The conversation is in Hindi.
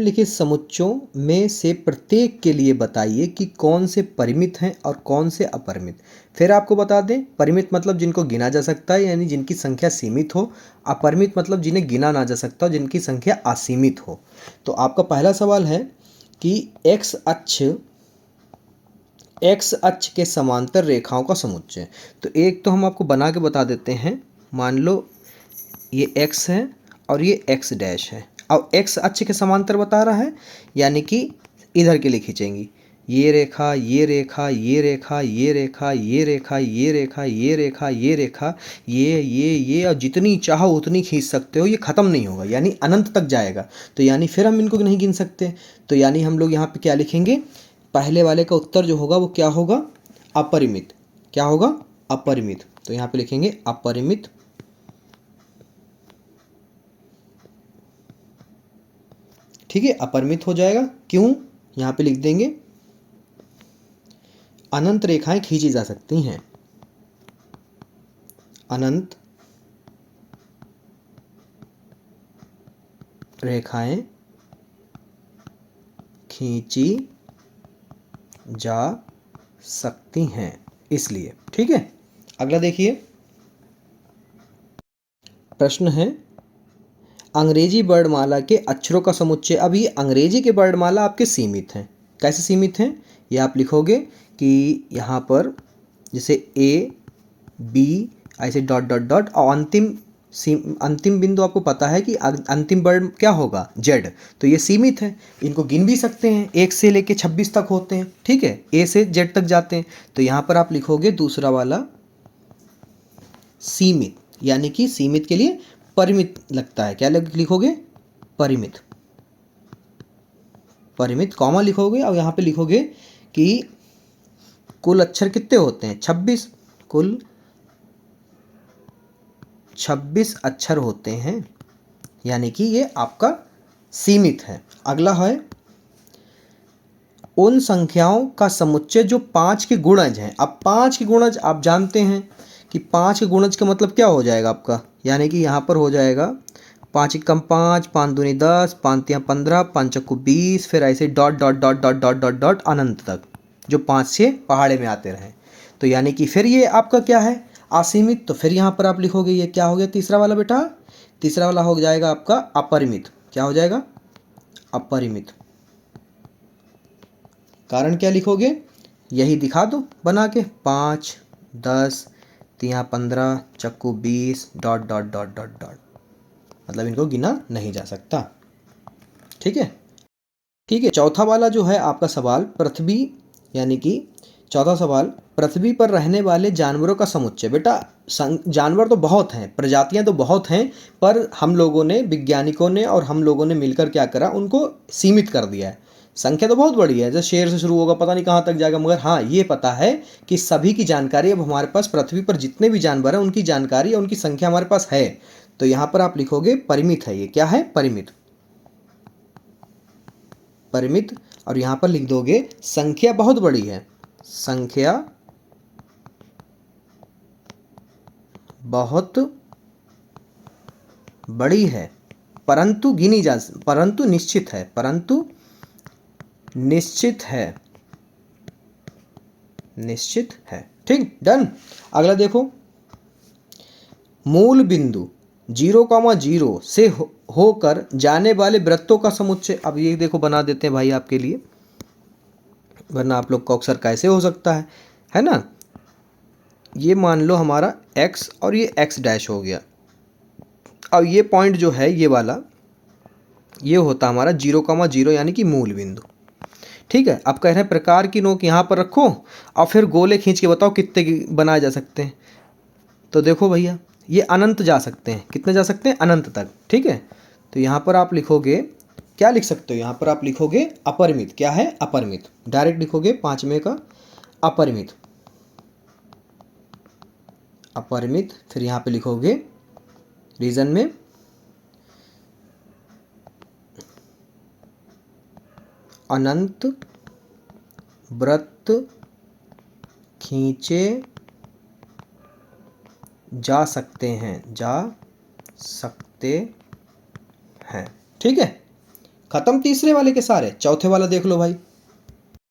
निम्नलिखित समुच्चयों में से प्रत्येक के लिए बताइए कि कौन से परिमित हैं और कौन से अपरिमित। फिर आपको बता दें, परिमित मतलब जिनको गिना जा सकता है यानी जिनकी संख्या सीमित हो, अपरिमित मतलब जिन्हें गिना ना जा सकता, जिनकी संख्या असीमित हो। तो आपका पहला सवाल है कि एक्स अक्ष के समांतर रेखाओं का समुच्चय। तो एक तो हम आपको बना के बता देते हैं। मान लो ये x है और ये x डैश है। अब x अक्ष के समांतर बता रहा है यानी कि इधर के लिए खींचेंगी, ये रेखा, ये रेखा, ये रेखा, ये रेखा, ये रेखा, ये रेखा, ये रेखा, ये रेखा, ये और जितनी चाहो उतनी खींच सकते हो, ये ख़त्म नहीं होगा यानी अनंत तक जाएगा। तो यानी फिर हम इनको नहीं गिन सकते। तो यानी हम लोग यहाँ पे क्या लिखेंगे, पहले वाले का उत्तर जो होगा वो क्या होगा, अपरिमित। क्या होगा, अपरिमित। तो यहाँ पे लिखेंगे अपरिमित। ठीक है, अपरिमित हो जाएगा। क्यों, यहाँ पे लिख देंगे अनंत रेखाएं खींची जा सकती हैं। अनंत रेखाएं खींची जा सकती हैं इसलिए। ठीक है, अगला देखिए प्रश्न है अंग्रेजी वर्णमाला के अक्षरों का समुच्चय। अब ये अंग्रेजी के वर्णमाला आपके सीमित हैं। कैसे सीमित हैं, ये आप लिखोगे कि यहाँ पर जैसे ए बी ऐसे डॉट डॉट डॉट और अंतिम बिंदु आपको पता है कि अंतिम वर्ण क्या होगा, जेड। तो ये सीमित है, इनको गिन भी सकते हैं, 1 से लेके 26 तक होते हैं। ठीक है, ए से जेड तक जाते हैं। तो यहाँ पर आप लिखोगे दूसरा वाला सीमित, यानी कि सीमित के लिए परिमित लगता है। क्या लिखोगे, परिमित। परिमित कॉमा लिखोगे और यहाँ पे लिखोगे कि कुल अक्षर कितने होते हैं, 26। कुल 26 अक्षर होते हैं, यानी कि ये आपका सीमित है। अगला है उन संख्याओं का समुच्चय जो 5 के गुणज हैं। अब 5 के गुणज आप जानते हैं कि 5 के गुणज का मतलब क्या हो जाएगा आपका, यानी कि यहाँ पर हो जाएगा 5 एकम 5, 5 दूनी 10, 5 तियां 15, 5 चक्कू 20, फिर ऐसे dot dot dot dot dot dot dot अनंत तक, जो 5 से पहाड़े में आते रहें। तो यानी कि फिर ये आपका क्या है, असीमित। तो फिर यहाँ पर आप लिखोगे ये क्या हो गया तीसरा वाला बेटा, तीसरा वाला हो जाएगा आपका अपरिमित। क्या हो जाएगा, अपरिमित। कारण क्या लिखोगे, यही दिखा दो बना के, 5, 10, तियां 15, चक्कू 20, dot dot dot dot dot, मतलब इनको गिना नहीं जा सकता। ठीक है, ठीक है। चौथा वाला जो है आपका सवाल पृथ्वी, यानी कि चौथा सवाल पृथ्वी पर रहने वाले जानवरों का समुच्चय। बेटा जानवर तो बहुत हैं, प्रजातियां तो बहुत हैं, पर हम लोगों ने, वैज्ञानिकों ने और हम लोगों ने मिलकर क्या करा, उनको सीमित कर दिया है। संख्या तो बहुत बड़ी है, जैसे शेर से शुरू होगा पता नहीं कहाँ तक जाएगा, मगर हाँ ये पता है कि सभी की जानकारी अब हमारे पास, पृथ्वी पर जितने भी जानवर हैं उनकी जानकारी, उनकी संख्या हमारे पास है। तो यहाँ पर आप लिखोगे परिमित है, ये क्या है, परिमित। परिमित। और यहाँ पर लिख दोगे संख्या बहुत बड़ी है, संख्या बहुत बड़ी है, परंतु गिनी जा, परंतु निश्चित है, परंतु निश्चित है, निश्चित है। ठीक, डन। अगला देखो, मूल बिंदु 0,0 से होकर जाने वाले वृत्तों का समुच्चय। अब ये देखो बना देते हैं भाई आपके लिए, वरना आप लोग को अक्सर कैसे हो सकता है ना। ये मान लो हमारा x और ये x डैश हो गया। अब ये पॉइंट जो है ये वाला, ये होता हमारा 0,0 यानी कि मूल बिंदु। ठीक है, अब कह रहे हैं प्रकार की नोक यहाँ पर रखो और फिर गोले खींच के बताओ कितने बनाए जा सकते हैं। तो देखो भैया ये अनंत जा सकते हैं, कितने जा सकते हैं, अनंत तक। ठीक है, तो यहाँ पर आप लिखोगे, क्या लिख सकते हो, यहाँ पर आप लिखोगे अपरिमित। क्या है, अपरिमित। डायरेक्ट लिखोगे 5वें का अपरिमित, अपरिमित। फिर यहाँ पे लिखोगे रीजन में अनंत वृत्त खींचे जा सकते हैं, जा सकते हैं। ठीक है, खत्म तीसरे वाले के सारे, चौथे वाला देख लो भाई।